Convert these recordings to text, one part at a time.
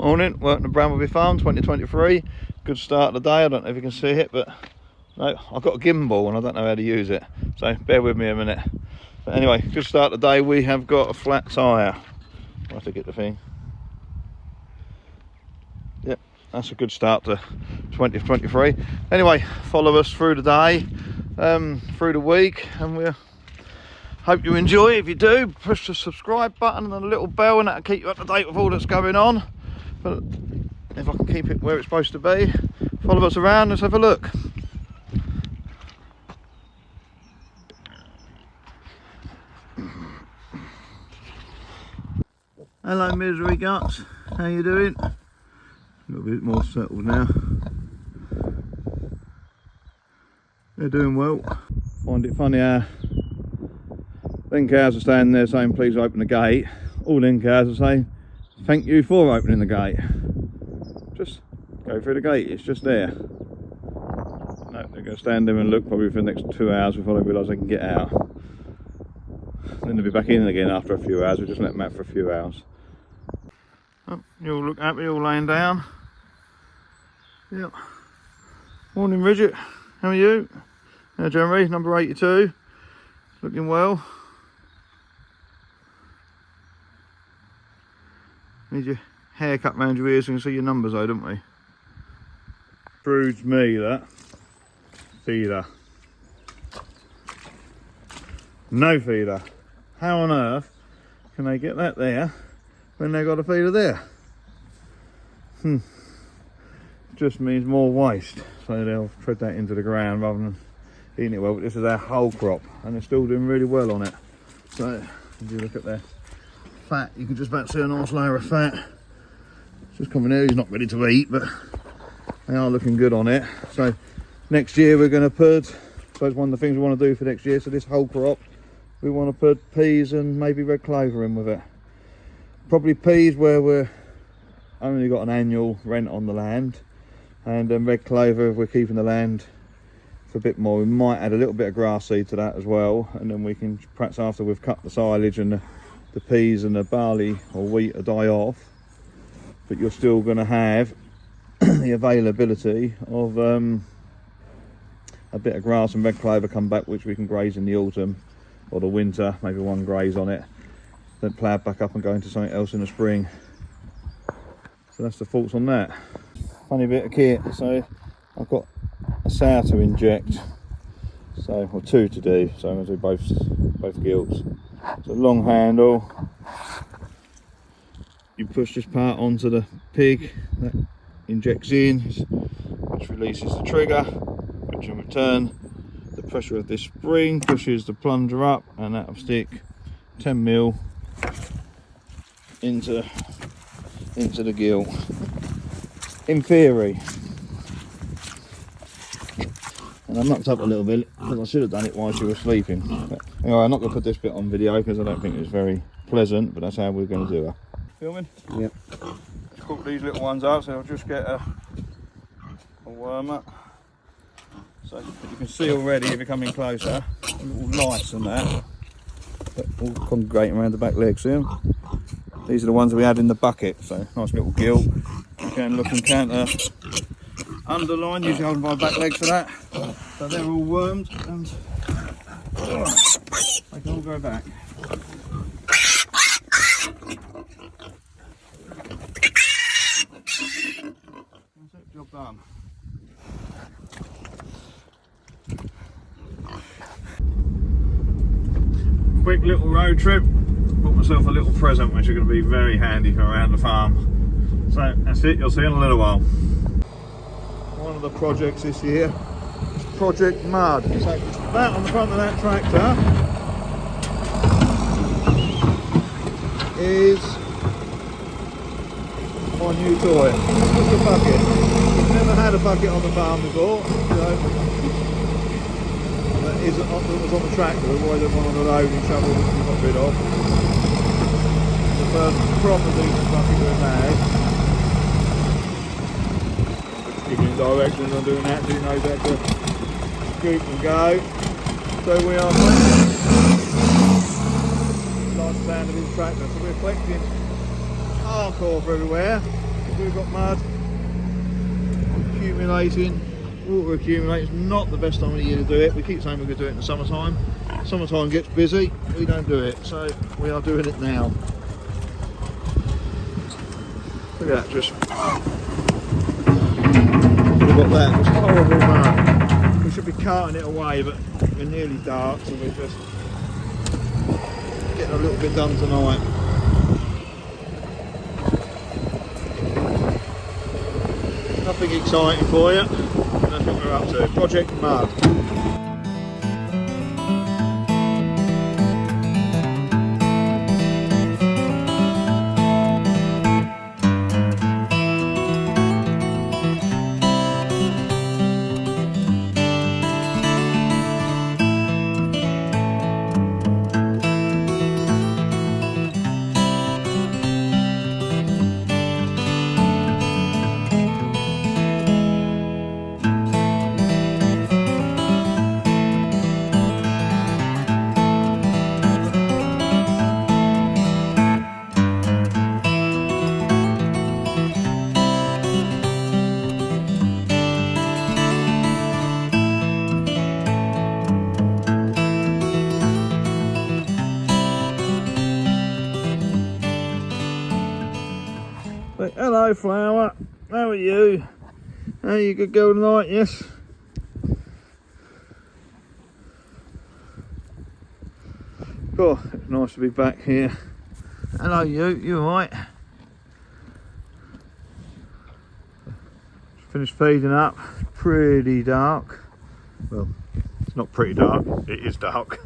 Morning, working at Brambleby Farm 2023. Good start of the day. I don't know if you can see it, but no, I've got a gimbal and I don't know how to use it, so bear with me a minute. But anyway, good start of the day. We have got a flat tyre. I'll have to get the thing. Yep, that's a good start to 2023. Anyway, follow us through the day, through the week, and we hope you enjoy. If you do, push the subscribe button and the little bell, and that'll keep you up to date with all that's going on. But if I can keep it where it's supposed to be, follow us around. Let's have a look. Hello misery guts, how you doing? A little bit more settled now. They're doing well. Find it funny how them cows are standing there saying please open the gate. All them cows are saying thank you for opening the gate. Just go through the gate, it's just there. No, they're going to stand there and look probably for the next 2 hours before they realise they can get out. Then they'll be back in again after a few hours. We'll just let them out for a few hours. Oh, you all look happy, all laying down. Yep. Morning Rigget, how are you? Now Jeremy, number 82. Looking well. Need your hair cut round your ears so you can see your numbers though, don't we? Proves me that. Feeder. No feeder. How on earth can they get that there when they've got a feeder there? Just means more waste, so they'll tread that into the ground rather than eating it well. But this is our whole crop and they're still doing really well on it. So if you look at their fat, you can just about see a nice layer of fat. It's just coming out. He's not ready to eat, but they are looking good on it. So next year we're going to put, so it's one of the things we want to do for next year. So this whole crop, we want to put peas and maybe red clover in with it. Probably peas where we're only got an annual rent on the land, and red clover if we're keeping the land for a bit more. We might add a little bit of grass seed to that as well, and then we can perhaps after we've cut the silage and the peas and the barley or wheat will die off, but you're still going to have the availability of a bit of grass and red clover come back, which we can graze in the autumn or the winter, maybe one graze on it, then plough back up and go into something else in the spring. So that's the thoughts on that. Funny bit of kit, so I've got a sow to inject, so or two to do, so I'm going to do both gilts. It's a long handle. You push this part onto the pig, that injects in, which releases the trigger, which in return the pressure of this spring pushes the plunger up, and that'll stick 10mm into the gill. In theory. And I knocked up a little bit because I should have done it while she was sleeping. But anyway, I'm not going to put this bit on video because I don't think it's very pleasant, but that's how we're going to do her. Filming? Yep. Let's cook these little ones up, so I'll just get a wormer. So you can see already if you're coming closer, little lights and that, but all congregating around the back legs here. These are the ones we had in the bucket, so nice little gill. You can look and count underline, usually holding my back legs for that. So they're all wormed and they can all go back. That's it, job done. Quick little road trip. Bought myself a little present which is going to be very handy for around the farm. So that's it, you'll see in a little while. One of the projects this year is Project Mud. So that on the front of that tractor is my new toy. Just a bucket. I've never had a bucket on the farm before. That was on the tractor. We've always had one on the road and shovel which we got rid of. The first proper decent bucket we've had. Giving directions on doing that, so you know that to scoop and go. So we are like the sound of his tractor. So we're collecting hardcore for everywhere. we've got mud accumulating. Water accumulating. It's not the best time of the year to do it. We keep saying we're going to do it in the summertime. Summertime gets busy, we don't do it, so we are doing it now. Look at that, just we've got that, it's horrible mud. We should be carting it away, but we're nearly dark, so we're just getting a little bit done tonight. Nothing exciting for you. That's what we're up to. Project Mud. Hello Flower, how are you? Are you a good girl tonight, yes? Oh, it's nice to be back here. Hello you alright? Finished feeding up, pretty dark. Well, it's not pretty dark, it is dark.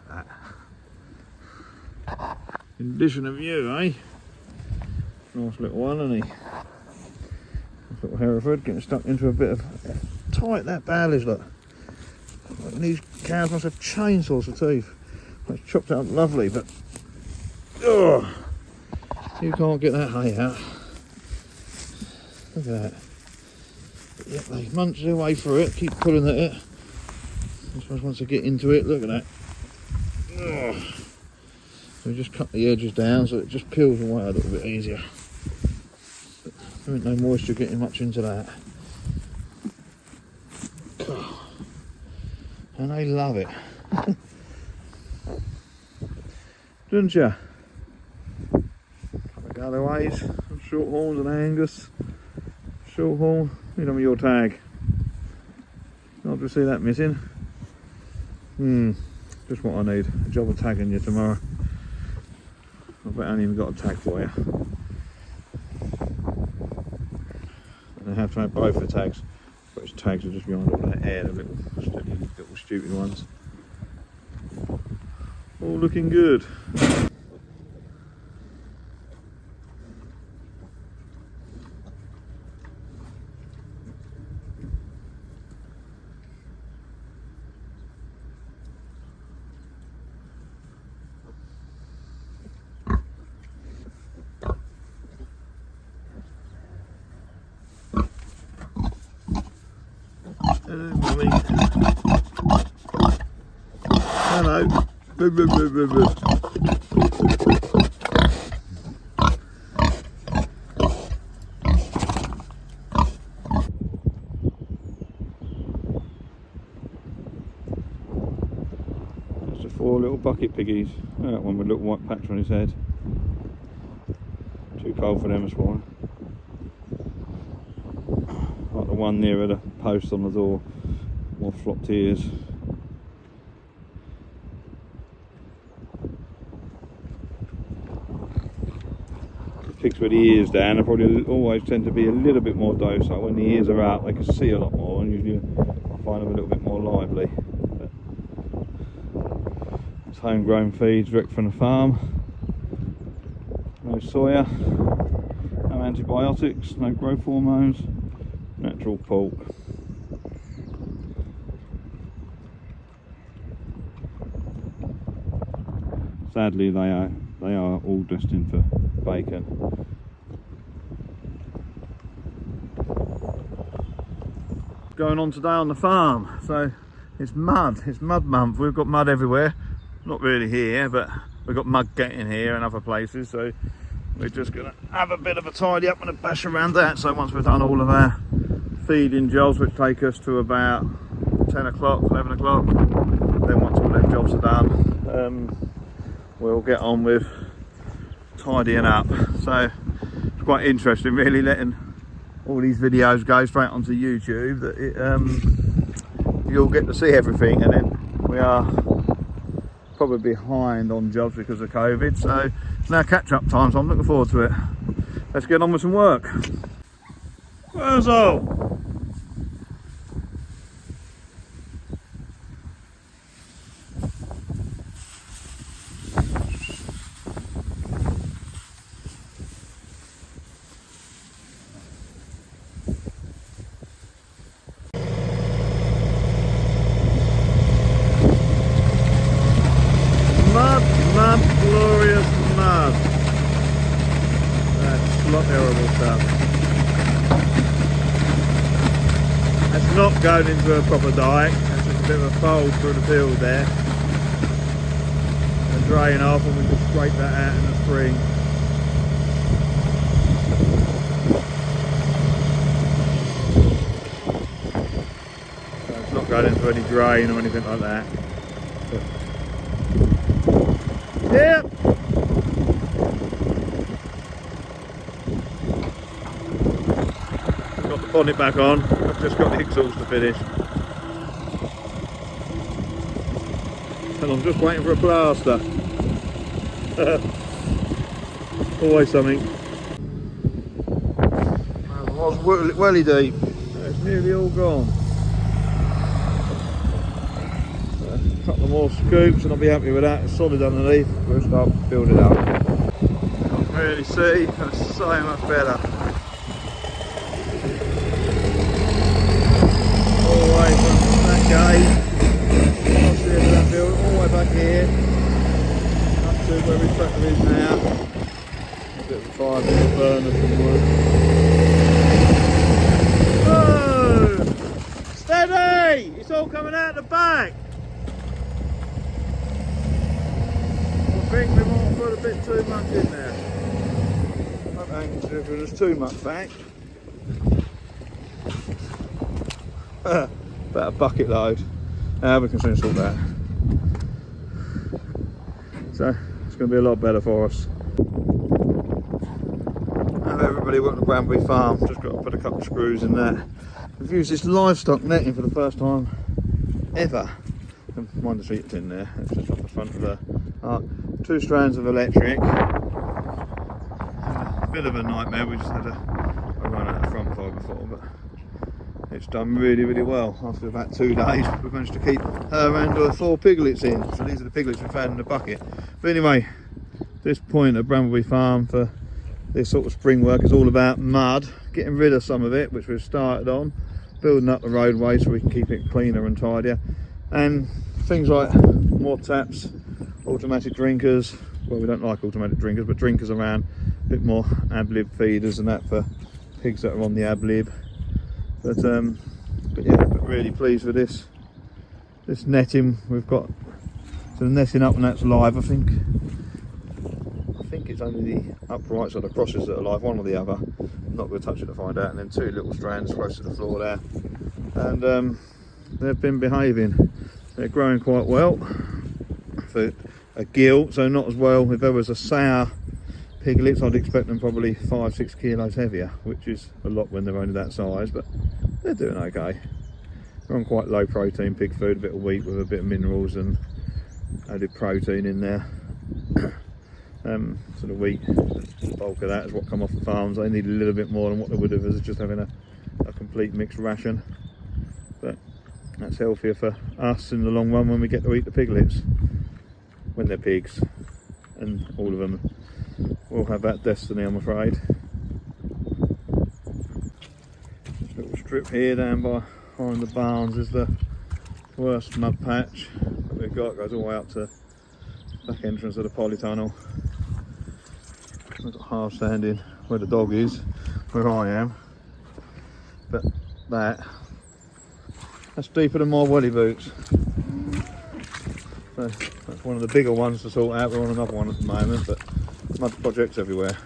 Like that. Condition of you, eh? Nice little one, isn't he? Nice little Hereford getting stuck into a bit of tight. That bell is, look. Like these cows must have chainsaws for teeth. It's chopped it up lovely, but oh, you can't get that hay out. Look at that. But yet they munch their way through it, keep pulling at it. I suppose once they get into it, look at that. Oh. So we just cut the edges down so it just peels away a little bit easier. But there ain't no moisture getting much into that. And they love it. Don't you? Couple of Galloways, some short horns and Angus. Short horn, you know your tag. Not to see that missing. Just what I need. A job of tagging you tomorrow. I bet I haven't even got a tag for you. And I have to have both the tags, but his tags are just behind all that air, the little stupid ones. All looking good. Hello, Mummy. Hello. Boo, boo, boo, boo, boo. That's the 4 little bucket piggies. That one with a little white patch on his head. Too cold for them this morning. Like the one nearer the post on the door, more flopped ears. The pigs with the ears down, they probably always tend to be a little bit more docile. When the ears are out, they can see a lot more, and usually I find them a little bit more lively. But it's homegrown feeds direct from the farm. No soya, no antibiotics, no growth hormones. Natural pork. Sadly, they are all destined for bacon. Going on today on the farm, so it's mud month. We've got mud everywhere. Not really here, but we've got mud getting here and other places. So we're just going to have a bit of a tidy up and a bash around that. So once we've done all of our feeding jobs, which take us to about 10 o'clock, 11 o'clock, then once all them jobs are done, we'll get on with tidying up. So it's quite interesting really, letting all these videos go straight onto YouTube, that it, you'll get to see everything, and then we are probably behind on jobs because of COVID, so it's now catch-up time, so I'm looking forward to it. Let's get on with some work. Where's all? Mud, glorious mud. That's not terrible stuff. That's not going into a proper dike. That's just a bit of a fold through the field there. And drain off, and we just scrape that out in the spring. So it's not going into any drain or anything like that. Yep. Got the bonnet back on. I've just got the exhaust to finish. And I'm just waiting for a plaster. Always something. It was welly deep. It's nearly all gone. A couple more scoops and I'll be happy with that. It's solid underneath. We'll start building up. Can't really see, but it's so much better. All the way from that gate, across the end of that building, all the way back here, up to where we tractor is now. A bit of a fire, a bit of burner from wood. Whoa! Steady! It's all coming out the back. I think we might have put a bit too much in there. I think if there's too much back. About a bucket load. Now we can soon sort that. So it's going to be a lot better for us. Now everybody went to Brambury Farm, just got to put a couple of screws in there. We've used this livestock netting for the first time ever. Mind the sheet in there, it's just off the front of the arc. 2 strands of electric. A bit of a nightmare, we just had a run out of front fire before, but it's done really, really well. After about 2 days, we've managed to keep her and her 4 piglets in. So these are the piglets we've had in the bucket. But anyway, this point at Brambury Farm for this sort of spring work is all about mud, getting rid of some of it, which we've started on, building up the roadway so we can keep it cleaner and tidier, and things like more taps, automatic drinkers. Well, we don't like automatic drinkers, but drinkers around, a bit more ab-lib feeders and that for pigs that are on the ab-lib. But yeah, but really pleased with this netting we've got. So the netting up and that's live. I think it's only the uprights or the crosses that are live, one or the other. I'm not going to touch it to find out. And then 2 little strands close to the floor there, and they've been behaving. They're growing quite well for a gill, so not as well. If there was a sour piglets, I'd expect them probably 5-6 kilos heavier, which is a lot when they're only that size, but they're doing okay. They're on quite low protein pig food, a bit of wheat with a bit of minerals and added protein in there. So the wheat, the bulk of that is what come off the farms. They need a little bit more than what they would have as just having a complete mixed ration, but that's healthier for us in the long run when we get to eat the piglets, when they're pigs, and all of them will have that destiny, I'm afraid. This little strip here down behind the barns is the worst mud patch that we've got. It goes all the way up to the back entrance of the polytunnel. We've got half standing where the dog is, where I am, but that's deeper than my welly boots. So that's one of the bigger ones to sort out. We're on another one at the moment, but mud projects everywhere.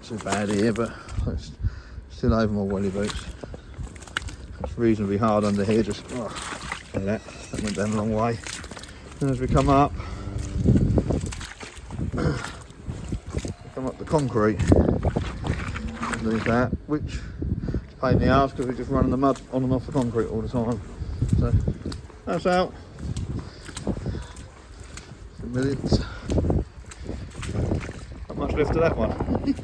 too bad here, but it's still over my welly boots. It's reasonably hard under here, just like that. That went down a long way. And as we come up the concrete, there's that, which is a pain in the arse because we're just running the mud on and off the concrete all the time. So that's out. Some minutes. Not much left of that one.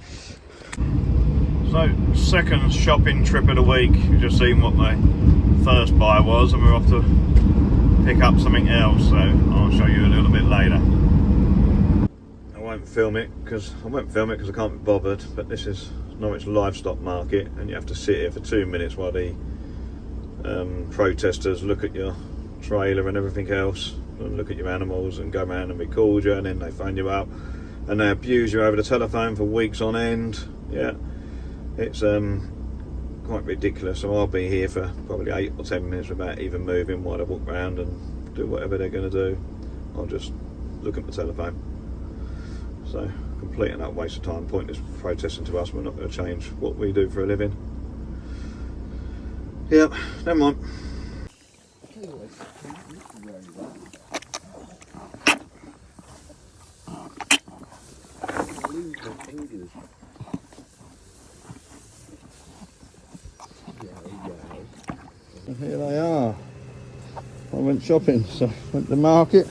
So, second shopping trip of the week. You've just seen what my first buy was, and we're off to pick up something else, so I'll show you a little bit later. I won't film it because I can't be bothered, but this is Norwich livestock market, and you have to sit here for 2 minutes while the protesters look at your trailer and everything else, and look at your animals and go around and record you, and then they phone you up and they abuse you over the telephone for weeks on end. Yeah, it's quite ridiculous. So I'll be here for probably 8 or 10 minutes without even moving while they walk around and do whatever they're going to do. I'll just look at the telephone. So complete and utter waste of time, pointless protesting to us. We're not going to change what we do for a living. Yep, never mind. And here they are. I went shopping, so went to the market.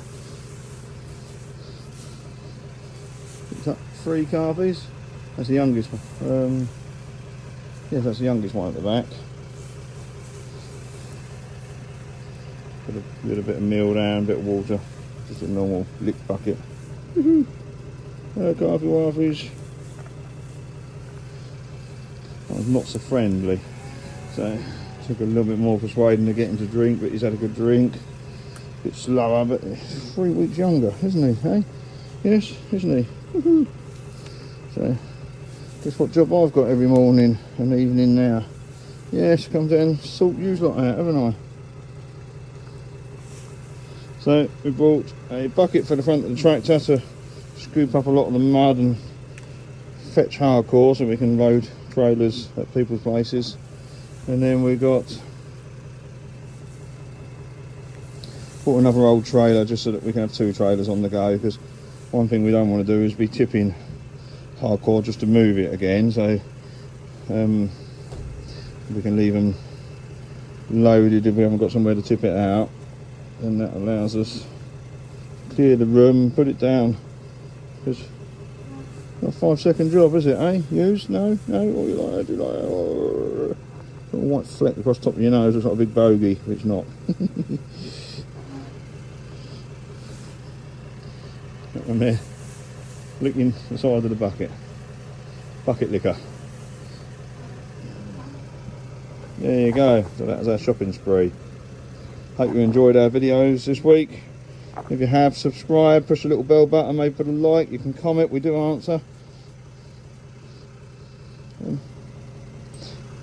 Picked up 3 carvies. That's the youngest one. Yes, that's the youngest one at the back. Put a little bit of meal down, a bit of water, just a normal lick bucket. Carvey warfies. I was not so friendly, so took a little bit more persuading to get him to drink, but he's had a good drink. A bit slower, but 3 weeks younger, isn't he? Eh? Yes, isn't he? So, guess what job I've got every morning and evening now? Yes, come down, salt use like that, haven't I? So we bought a bucket for the front of the tractor to scoop up a lot of the mud and fetch hardcore so we can load trailers at people's places. And then we bought another old trailer just so that we can have 2 trailers on the go, because one thing we don't want to do is be tipping hardcore just to move it again. So we can leave them loaded if we haven't got somewhere to tip it out, and that allows us to clear the room, put it down. Because not a 5-second job, is it, eh? Use? No? No? What you like? Do you like? Oh. A white fleck across the top of your nose looks like a big bogey, but it's not. That one there, licking the side of the bucket. Bucket liquor. There you go. So that was our shopping spree. Hope you enjoyed our videos this week. If you have, subscribe, push the little bell button, maybe put a like, you can comment, we do answer.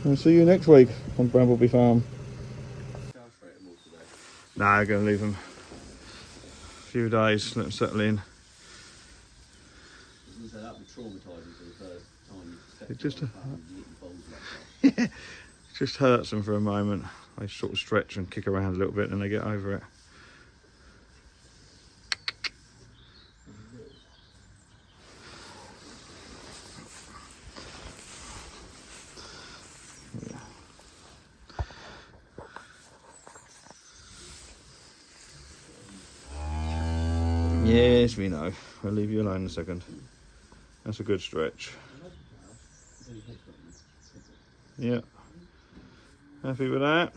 We'll see you next week on Brambleby Farm. No, I'm going to leave them a few days, let them settle in. It just hurts them for a moment. They sort of stretch and kick around a little bit and they get over it. Yes, we know. I'll leave you alone in a second. That's a good stretch. Yeah. Happy with that?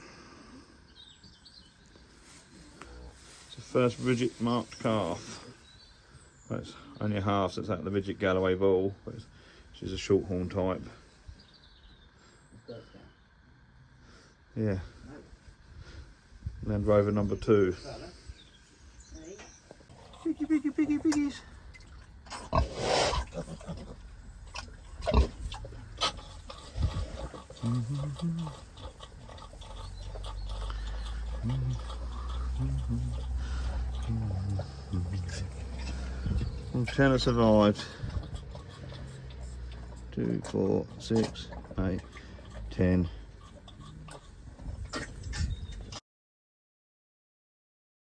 It's the first Rigget marked calf. Well, it's only a half, so it's out of the Rigget Galloway bull, but she's a shorthorn type. Yeah. Land Rover number 2. Piggy, piggy, piggy, piggies. Well, Shanna survived. 2, 4, 6, 8, 10,